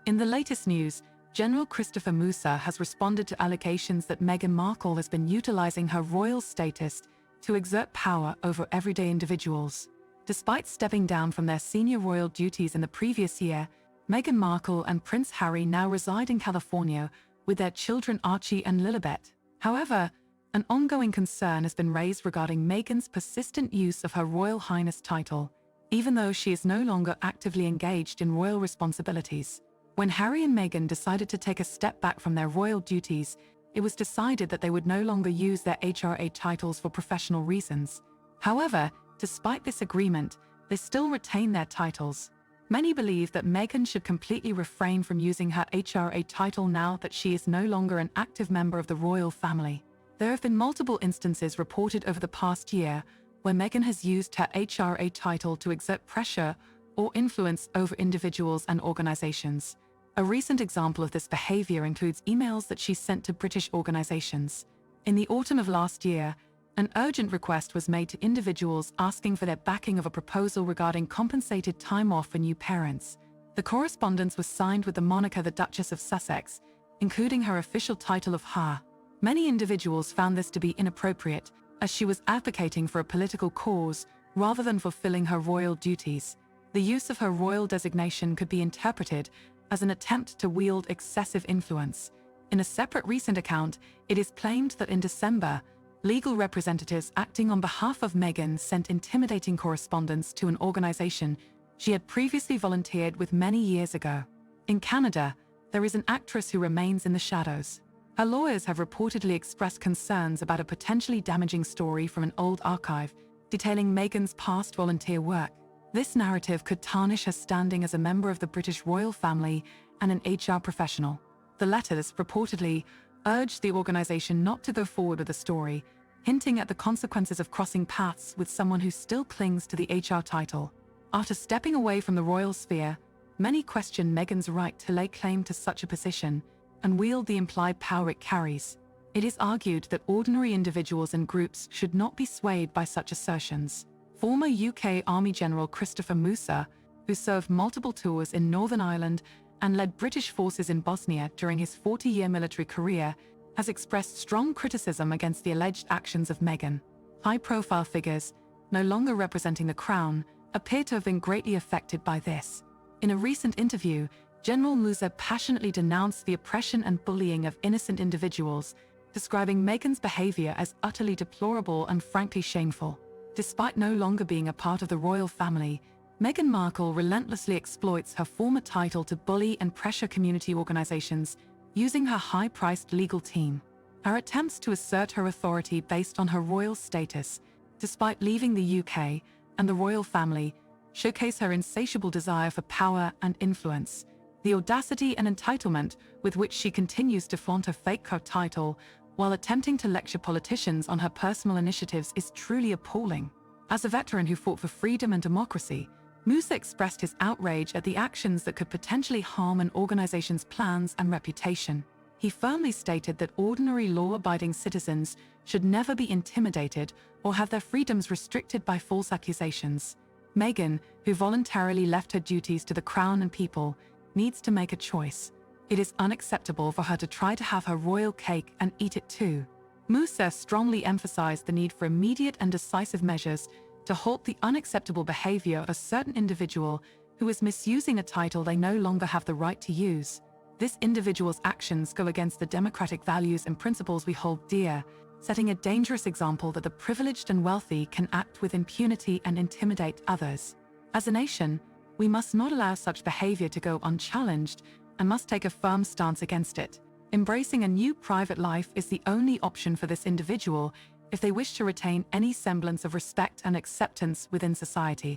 In the latest news, General Christopher Muse has responded to allegations that Meghan Markle has been utilizing her royal status to exert power over everyday individuals. Despite stepping down from their senior royal duties in the previous year, Meghan Markle and Prince Harry now reside in California with their children Archie and Lilibet. However, an ongoing concern has been raised regarding Meghan's persistent use of her Royal Highness title, even though she is no longer actively engaged in royal responsibilities. When Harry and Meghan decided to take a step back from their royal duties, it was decided that they would no longer use their HRA titles for professional reasons. However, despite this agreement, they still retain their titles. Many believe that Meghan should completely refrain from using her HRA title now that she is no longer an active member of the royal family. There have been multiple instances reported over the past year where Meghan has used her HRA title to exert pressure or influence over individuals and organizations. A recent example of this behavior includes emails that she sent to British organizations. In the autumn of last year, an urgent request was made to individuals asking for their backing of a proposal regarding compensated time off for new parents. The correspondence was signed with the moniker the Duchess of Sussex, including her official title of Ha. Many individuals found this to be inappropriate, as she was advocating for a political cause rather than fulfilling her royal duties. The use of her royal designation could be interpreted as an attempt to wield excessive influence. In a separate recent account, it is claimed that in December, legal representatives acting on behalf of Meghan sent intimidating correspondence to an organization she had previously volunteered with many years ago. In Canada, there is an actress who remains in the shadows. Her lawyers have reportedly expressed concerns about a potentially damaging story from an old archive detailing Meghan's past volunteer work. This narrative could tarnish her standing as a member of the British royal family and an HR professional. The letters reportedly urged the organization not to go forward with the story, hinting at the consequences of crossing paths with someone who still clings to the HR title. After stepping away from the royal sphere, many question Meghan's right to lay claim to such a position and wield the implied power it carries. It is argued that ordinary individuals and groups should not be swayed by such assertions. Former UK Army General Christopher Muse, who served multiple tours in Northern Ireland and led British forces in Bosnia during his 40-year military career, has expressed strong criticism against the alleged actions of Meghan. High-profile figures, no longer representing the Crown, appear to have been greatly affected by this. In a recent interview, General Muse passionately denounced the oppression and bullying of innocent individuals, describing Meghan's behavior as utterly deplorable and frankly shameful. Despite no longer being a part of the royal family, Meghan Markle relentlessly exploits her former title to bully and pressure community organizations using her high-priced legal team. Her attempts to assert her authority based on her royal status, despite leaving the UK and the royal family, showcase her insatiable desire for power and influence. The audacity and entitlement with which she continues to flaunt her fake title while attempting to lecture politicians on her personal initiatives is truly appalling. As a veteran who fought for freedom and democracy, Muse expressed his outrage at the actions that could potentially harm an organization's plans and reputation. He firmly stated that ordinary law-abiding citizens should never be intimidated or have their freedoms restricted by false accusations. Meghan, who voluntarily left her duties to the Crown and people, needs to make a choice. It is unacceptable for her to try to have her royal cake and eat it too. Muse strongly emphasized the need for immediate and decisive measures to halt the unacceptable behavior of a certain individual who is misusing a title they no longer have the right to use. This individual's actions go against the democratic values and principles we hold dear, setting a dangerous example that the privileged and wealthy can act with impunity and intimidate others. As a nation, we must not allow such behavior to go unchallenged and must take a firm stance against it. Embracing a new private life is the only option for this individual if they wish to retain any semblance of respect and acceptance within society.